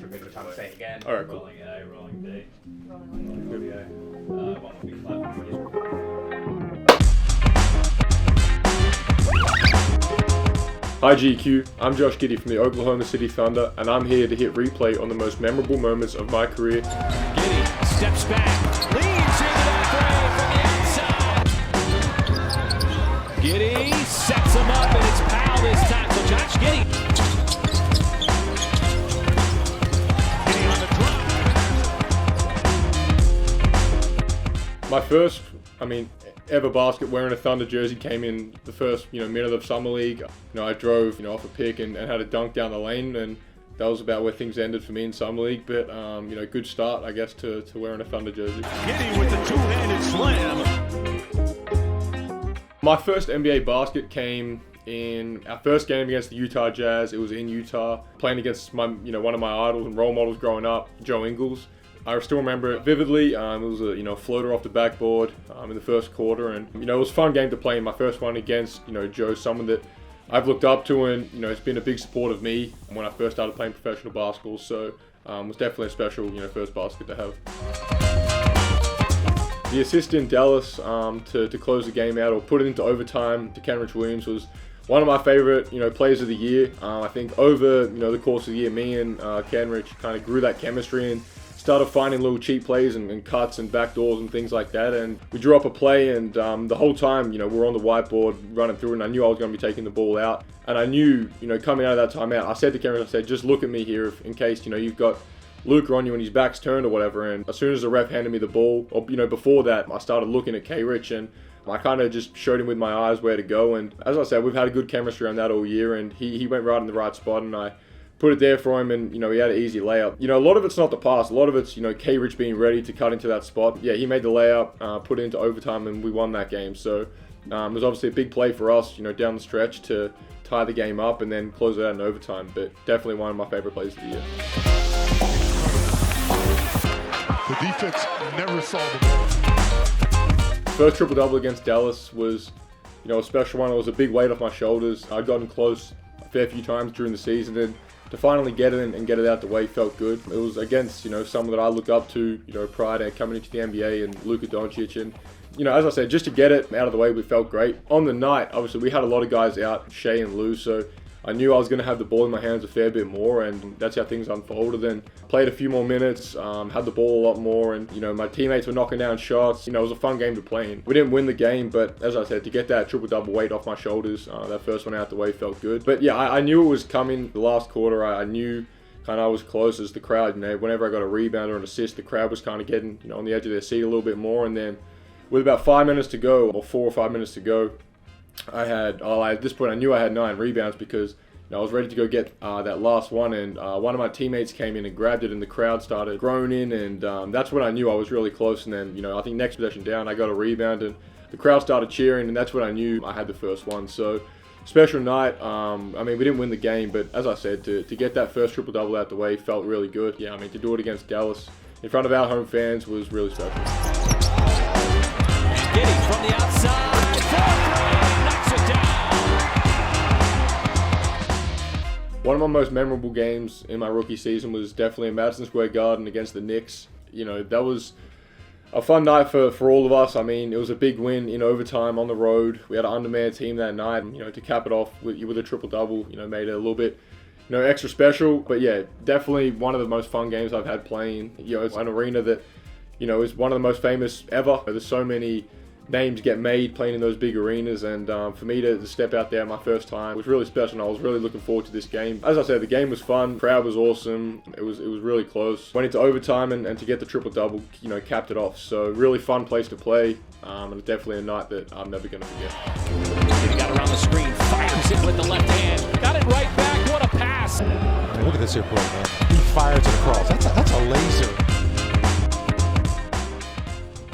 a bit of time to say it again. All right, cool. Rolling A, rolling B. Rolling A. One will be flat for you. Hi GQ, I'm Josh Giddey from the Oklahoma City Thunder, and I'm here to hit replay on the most memorable moments of my career. Giddey steps back, leads into that three from the outside. Giddey sets him up, and it's Powell this time. So Josh Giddey. Giddey on the drop. My first, ever basket wearing a Thunder jersey came in the first, minute of Summer League. I drove, off a pick and had a dunk down the lane, and that was about where things ended for me in Summer League. But, good start, I guess, to wearing a Thunder jersey. Giddey with the two-handed slam. My first NBA basket came in our first game against the Utah Jazz. It was in Utah, playing against my, one of my idols and role models growing up, Joe Ingles. I still remember it vividly. It was a floater off the backboard in the first quarter, and it was a fun game to play in. My first one against Joe, someone that I've looked up to, and has been a big support of me when I first started playing professional basketball. So it was definitely a special first basket to have. The assist in Dallas to close the game out or put it into overtime to Kenrich Williams was one of my favorite plays of the year. I think over the course of the year, me and Kenrich kind of grew that chemistry and started finding little cheap plays and cuts and backdoors and things like that. And we drew up a play, and the whole time, we're on the whiteboard running through, and I knew I was going to be taking the ball out. And I knew, coming out of that timeout, I said to Cameron, I said, just look at me here in case, you've got Luka on you and his back's turned or whatever. And as soon as the ref handed me the ball, or, before that, I started looking at K-Rich, and I kind of just showed him with my eyes where to go. And as I said, we've had a good chemistry on that all year, and he went right in the right spot, and I put it there for him, and he had an easy layup. A lot of it's not the pass. A lot of it's K-Rich being ready to cut into that spot. Yeah, he made the layup, put it into overtime, and we won that game. So it was obviously a big play for us, down the stretch to tie the game up and then close it out in overtime. But definitely one of my favorite plays of the year. The defense never saw the ball. First triple-double against Dallas was, a special one. It was a big weight off my shoulders. I'd gotten close a fair few times during the season, and to finally get it and get it out the way felt good. It was against, someone that I look up to, prior to coming into the NBA, and Luka Doncic. And, as I said, just to get it out of the way, we felt great. On the night, obviously, we had a lot of guys out, Shea and Lou, so I knew I was going to have the ball in my hands a fair bit more, and that's how things unfolded. Then played a few more minutes, had the ball a lot more, and my teammates were knocking down shots. It was a fun game to play in. We didn't win the game, but as I said, to get that triple-double weight off my shoulders, that first one out the way felt good. But yeah, I knew it was coming the last quarter. I knew kind of I was close as the crowd, whenever I got a rebound or an assist, the crowd was kind of getting on the edge of their seat a little bit more. And then with about 5 minutes to go, or 4 or 5 minutes to go, at this point I knew I had 9 rebounds because I was ready to go get that last one, and one of my teammates came in and grabbed it, and the crowd started groaning, and that's when I knew I was really close. And then I think next possession down, I got a rebound, and the crowd started cheering, and that's when I knew I had the first one. So special night. We didn't win the game, but as I said, to get that first triple-double out the way felt really good. Yeah, to do it against Dallas in front of our home fans was really special. Giddey from the outside, knocks it down. One of my most memorable games in my rookie season was definitely in Madison Square Garden against the Knicks. That was a fun night for all of us. It was a big win in overtime on the road. We had an undermanned team that night, and, to cap it off with a triple-double, made it a little bit, extra special. But yeah, definitely one of the most fun games I've had playing. It's an arena that, is one of the most famous ever. There's so many names get made playing in those big arenas, and for me to step out there my first time was really special, and I was really looking forward to this game. As I said, the game was fun, the crowd was awesome, it was really close. Went into overtime, and to get the triple-double, capped it off. So really fun place to play, and it's definitely a night that I'm never going to forget. He got around the screen, fires it with the left hand, got it right back, what a pass. Look at this here play, man. He fires it across. That's a laser.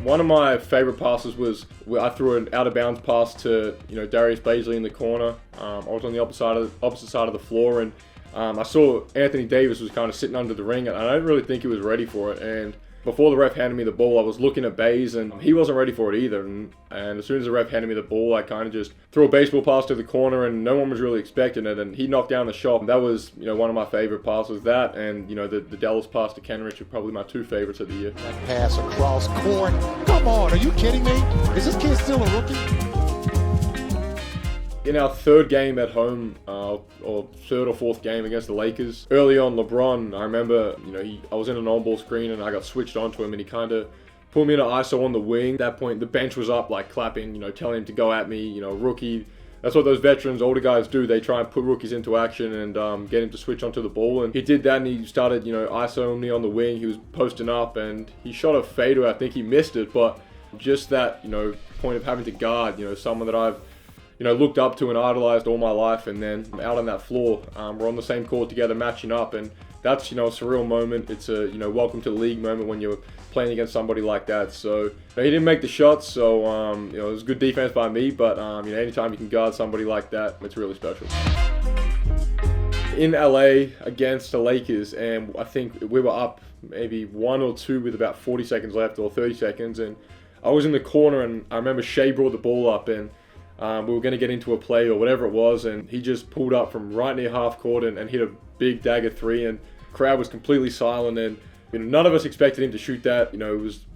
One of my favorite passes was I threw an out-of-bounds pass to Darius Bazley in the corner. I was on the opposite side of the floor, and I saw Anthony Davis was kind of sitting under the ring, and I didn't really think he was ready for it. And before the ref handed me the ball, I was looking at Bays, and he wasn't ready for it either. And as soon as the ref handed me the ball, I kind of just threw a baseball pass to the corner, and no one was really expecting it. And he knocked down the shot. That was, one of my favorite passes. That and the Dallas pass to Kenrich are probably my 2 favorites of the year. That pass across court. Come on, are you kidding me? Is this kid still a rookie? In our 3rd game at home, or 3rd or 4th game against the Lakers, early on, LeBron, I remember, I was in an on-ball screen and I got switched onto him, and he kind of put me in an ISO on the wing. At that point, the bench was up, like clapping, telling him to go at me, rookie. That's what those veterans, older guys do. They try and put rookies into action and get him to switch onto the ball. And he did that, and he started, ISOing me on the wing. He was posting up, and he shot a fadeaway. I think he missed it, but just that, point of having to guard, someone that I've looked up to and idolized all my life, and then out on that floor, we're on the same court together, matching up, and that's a surreal moment. It's a welcome to the league moment when you're playing against somebody like that. So he didn't make the shots, so it was good defense by me. But anytime you can guard somebody like that, it's really special. In LA against the Lakers, and I think we were up maybe 1 or 2 with about 40 seconds left or 30 seconds, and I was in the corner, and I remember Shea brought the ball up, and we were going to get into a play or whatever it was, and he just pulled up from right near half court and hit a big dagger 3, and the crowd was completely silent, and none of us expected him to shoot that.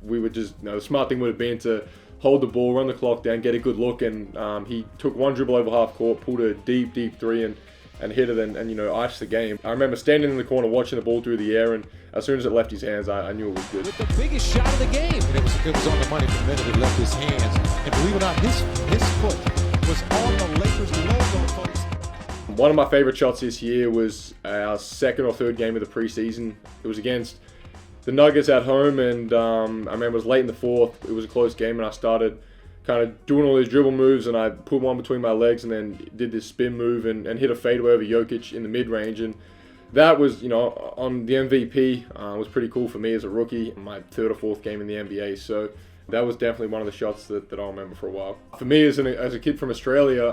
We were just, the smart thing would have been to hold the ball, run the clock down, get a good look, and he took 1 dribble over half court, pulled a deep 3 and hit it and iced the game. I remember standing in the corner watching the ball through the air, and as soon as it left his hands, I knew it was good. With the biggest shot of the game. And it was on the money the minute it left his hands. And believe it or not, his foot was on the Lakers logo, folks. One of my favorite shots this year was our 2nd or 3rd game of the preseason. It was against the Nuggets at home, and I remember it was late in the 4th. It was a close game, and I started kind of doing all these dribble moves, and I put one between my legs and then did this spin move and hit a fadeaway over Jokic in the mid-range. And that was, on the MVP, was pretty cool for me as a rookie, my 3rd or 4th game in the NBA. So that was definitely one of the shots that I'll remember for a while. For me, as a kid from Australia,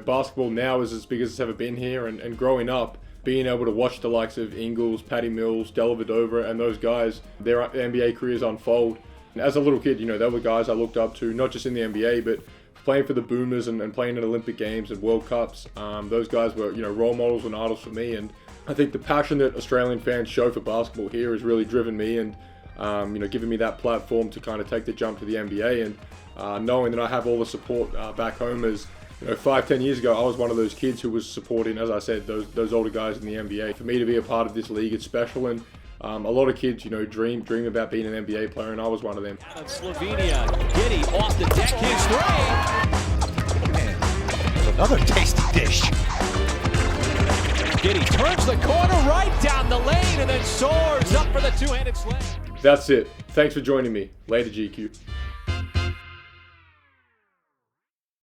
basketball now is as big as it's ever been here, and growing up, being able to watch the likes of Ingles, Patty Mills, Dellavedova, and those guys, their NBA careers unfold. And as a little kid, they were guys I looked up to, not just in the NBA, but playing for the Boomers and playing in Olympic Games and World Cups. Those guys were, role models and idols for me. And I think the passion that Australian fans show for basketball here has really driven me and, given me that platform to kind of take the jump to the NBA. And knowing that I have all the support back home as, 5-10 years ago, I was one of those kids who was supporting, as I said, those older guys in the NBA. For me to be a part of this league, it's special. And a lot of kids, dream about being an NBA player, and I was one of them. Slovenia, Giddey off the deck, his 3. Man, there's another tasty dish. Giddey turns the corner right down the lane and then soars up for the 2-handed slam. That's it. Thanks for joining me. Later, GQ.